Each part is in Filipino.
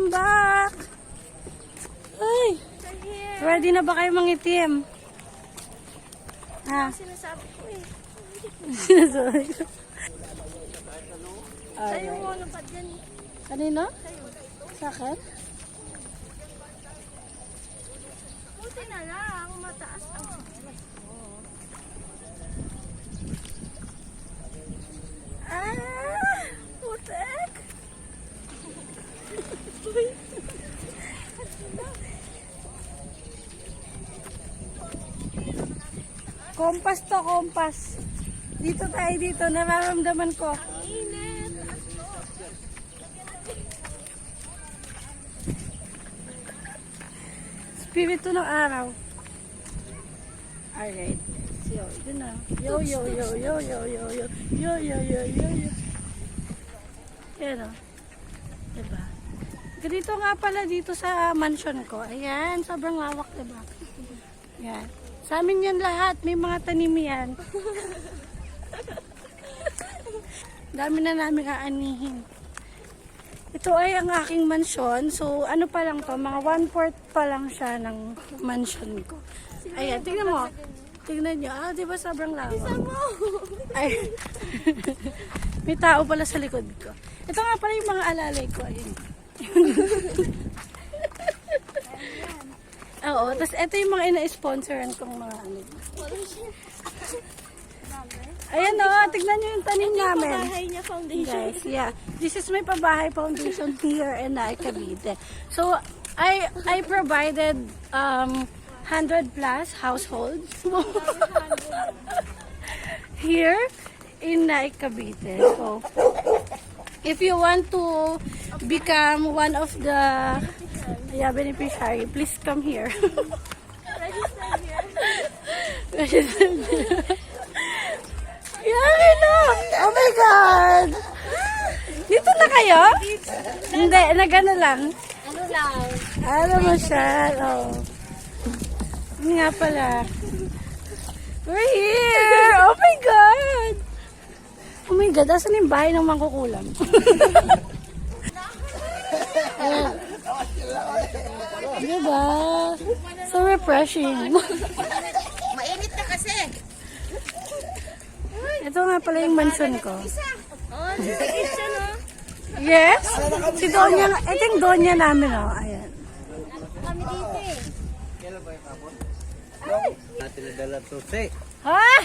Welcome back! Ay! Ready na ba kayo mangitim? Ha? Sinasabi ko eh. Sinasabi ko. Sa'yo mo ano pa dyan. Kanino? Sa akin? Buti na lang, mataas ang oras ko. Ah! Putek! Kompas to, kompas. Dito tayo dito, nararamdaman ko. Init! Spirito ng araw. Alright. So, ito na. Yo, yo, yo, yo, yo, yo, yo. Yo, yo, yo, yo, yo. Yan o. Diba? Ganito nga pala dito sa mansion ko. Ayan, sobrang lawak, diba? Yan. Sa amin yan lahat. May mga tanim yan. Dami na namin aanihin. Ito ay ang aking mansion. So, ano pa lang to? Mga 1/4 pa lang siya ng mansion ko. Ayan, tingnan mo. Tingnan nyo. Ah, di ba sobrang lawak? Isa mo! Ay. May tao pala sa likod ko. Ito nga pala yung mga alalay ko. Ayun. Oo, tapos ito yung mga ina-sponsoran kong mga ano. Ayan o, tignan nyo yung tanim namin. Pabahay niya foundation. Guys, yeah. This is my Pabahay Foundation here in Cavite. So, I provided 100 plus households here in Cavite. So, if you want to become one of the beneficiary, please come here. Register here. Yari na! Oh my God! Dito na kayo? Hindi, nagano lang. Ano lang? Ano mo siya? Oh. Hindi nga pala. We're here! Oh my God! Oh my God, asan yung bahay ng mangkukulam? Diba? So refreshing. Mainit na kasi. Ito nga pala yung mansion ko. Oh, nagigit siya no? Yes? Si Donya, ito yung Donya namin, oh. Ayan. Kami dito eh. Natin nadala to say. Ha?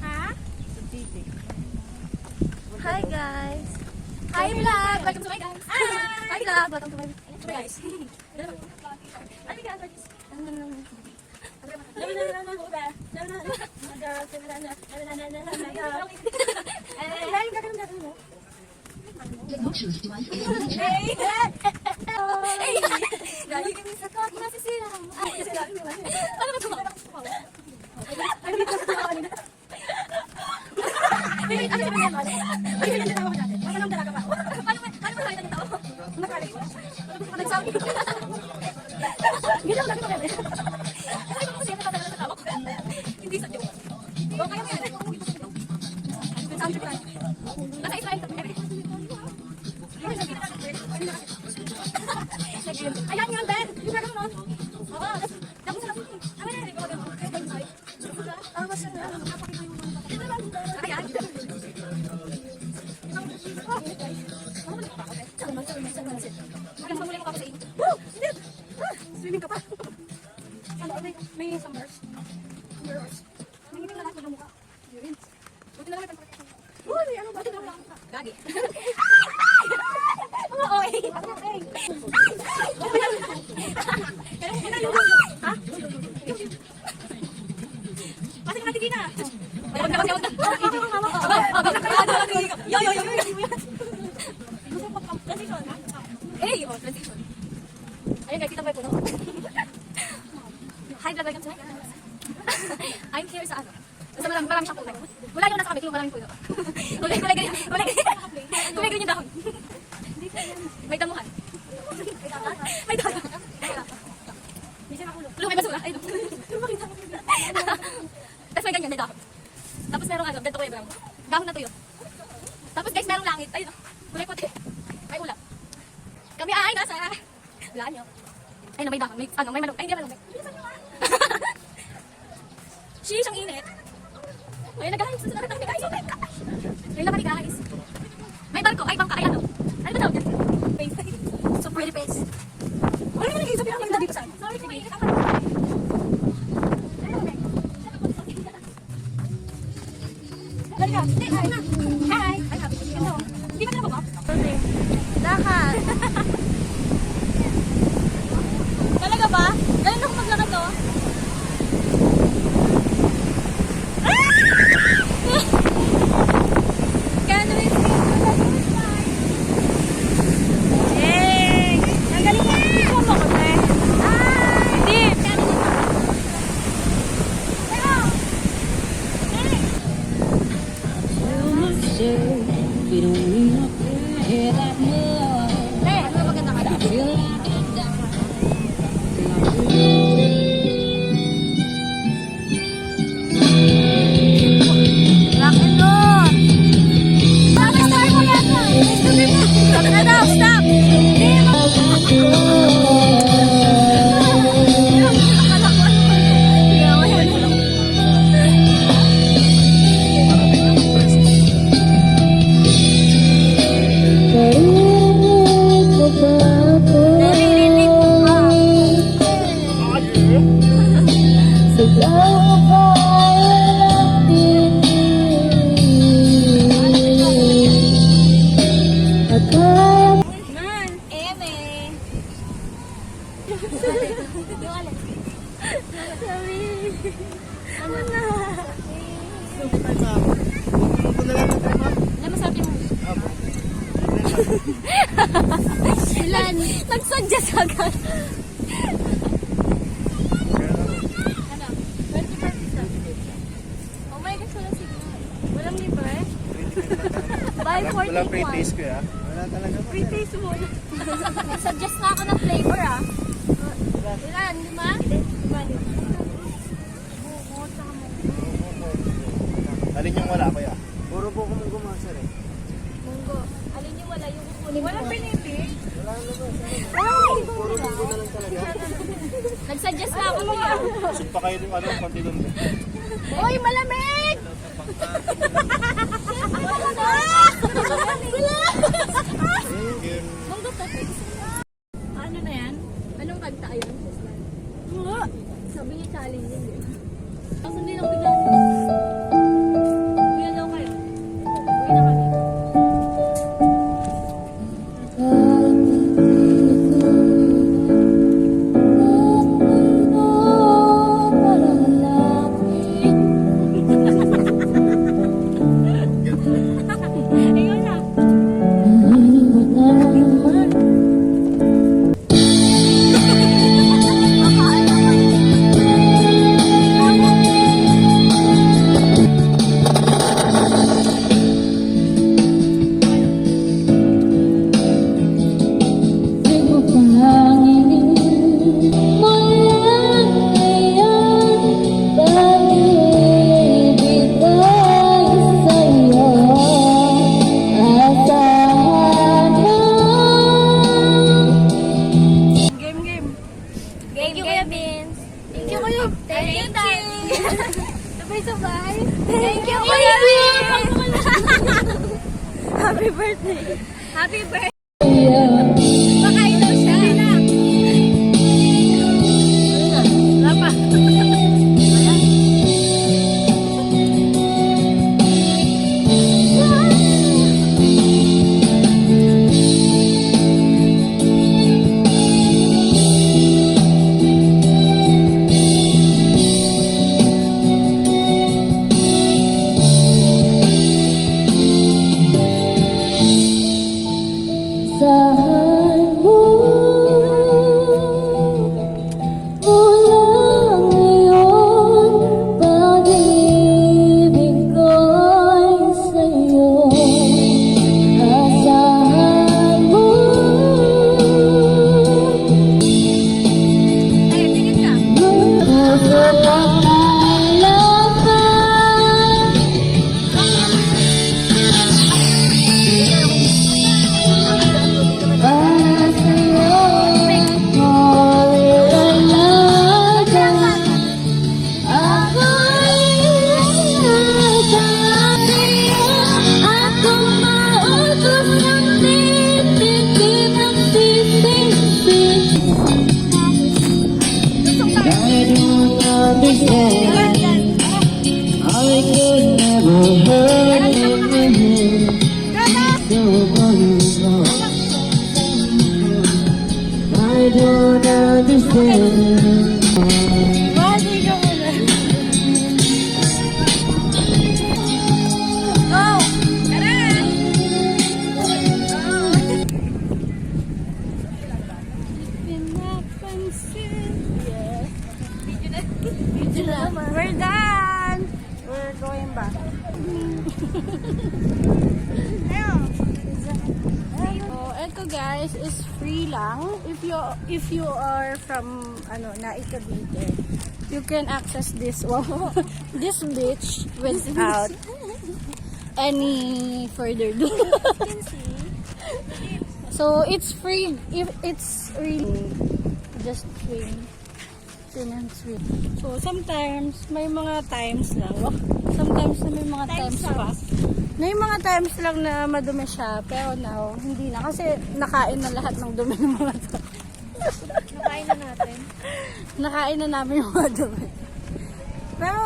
Ha? Hi guys! Hi vlog! Welcome to my guys! Hi vlog! Welcome to my guys! Hi guys! Hindi sa joke. O kaya mo yan. Nasa Israel kami. Ayan yun, Ben. Yung gano'n mo. Oo. Tapos na. Ayan. Swimming ka pa. Ano, may summers. May lahat ng mukha. Buti na lang may transportation. Uy, ano ba? Gagi. Mga OA. Ha? Pasok natin din na. Huwag na. Yo. Transition. Eh, transition. Ayun guys, kita ba yung puno? Hi, vlog, welcome to my guys. I'm here sa ano. Basta marami siyang puno. Wala yung nasa kami, yung maraming puno. Kulay green yung dahon. May damuhan. May damuhan. May basura. Ay, tapos may ganyan, may dahon. Tapos merong ano, ganito kulay brown. Dahon na tuyo. Tapos guys, merong langit. Ay, kulay puti. May ulap. kami ay nasa... Wala nyo. Ay, may dahon. May manok. Ay, hindi manok. Sheesh, ang init. Ay, nag-guys. Guys, oh my gosh. Ayun lang kami, guys. May barko. Ay, bangka. Ay, ano? Ano ba tawag yan? Face. So pretty face. Wala naman nag-iisip yung maganda dito saan. Sorry, sige. Halika. Hi. Hi. Hindi ka na ba? Lakad. Talaga ba? Ganun ako maglakad to? Yay! Ang galing mo. Ikaw mo ko, te. Hindi. Ano maganda ka? Rock and roll. Star mo yata. Stop na daw. Stop. Naririnig mo ba? Man, eme. Ano na? Alam, masarap yung... Ilan? Nagsuggest agad. Ano? 20 isa. Oh my gosh, wala signal. Walang libre? Buy 41. Wala pre-taste ko ya. Wala talaga po. Pre-taste mo. Nag-suggest na ako ng flavor ah. Ilan? 5? Alin yung wala ko ya? Puro po kung gumasar eh. Munggo. Alin yung wala yung kukunin ko? Walang pinipig? Puro linggo na lang talaga. Nag-suggest na ako niya. Sip pa kayo yung ano, konti doon. Uy, malamig! Munggo ka. Ano na yan? Anong kanta yun? Nga. Sabi niya challenging eh. Tapos hindi lang bigla. Kuya daw kayo. Uwi na kami. Ayun na. Game, game. Thank you, Kuya Vince. Thank you, Kuya. Thank you, Daddy. Sabay-sabay. Thank you, Kuya Vince. Happy birthday. Happy birthday. Makain daw siya. Wala pa. Sa understand. I could never hurt him. So I don't understand. Bati ka muna. Oh! Pinapansin. Yes. Video na. We're done! We're going back. So, eto guys is free lang. If you are from Naik Cavite, you can access this this beach without any further ado. So it's free. If it's really just swim and swim. So sometimes may mga times lang. Sometimes may mga times pa. May mga times lang na madumi siya, pero now hindi na kasi nakain na lahat ng dumi ng mga to. Nakain na natin. Nakain na namin yung mga dumi. Pero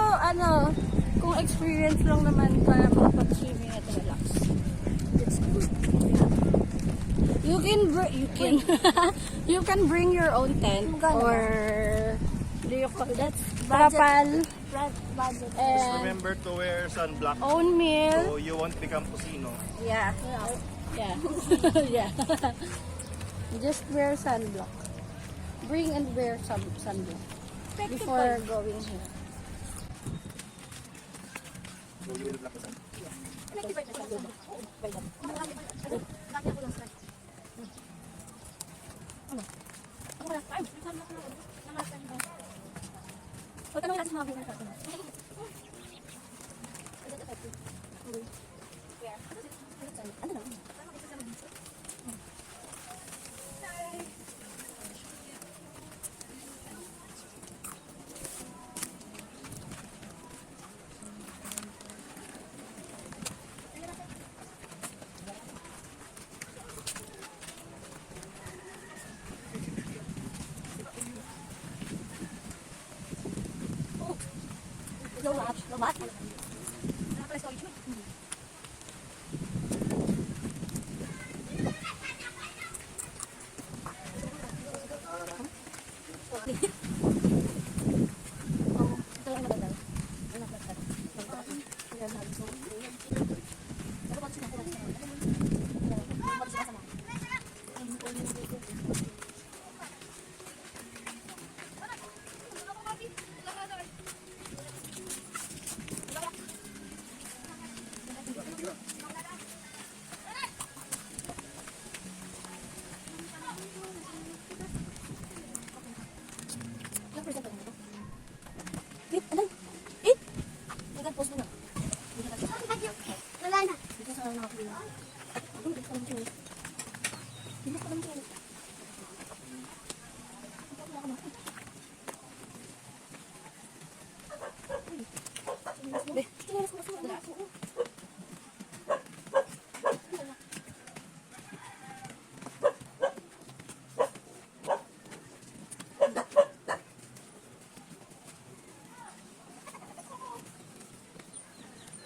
kung experience lang naman para makapag-swimming at relax. It's good. You can you can bring your own tent or do you call that? Trapal Budget. Just and remember to wear sunblock own meal. so you won't become pusino. Yeah. Yeah. Yeah. Just wear sunblock. Bring and wear some sunblock before going here. Huwag ka naman natin mga bigyan natin. Lobat?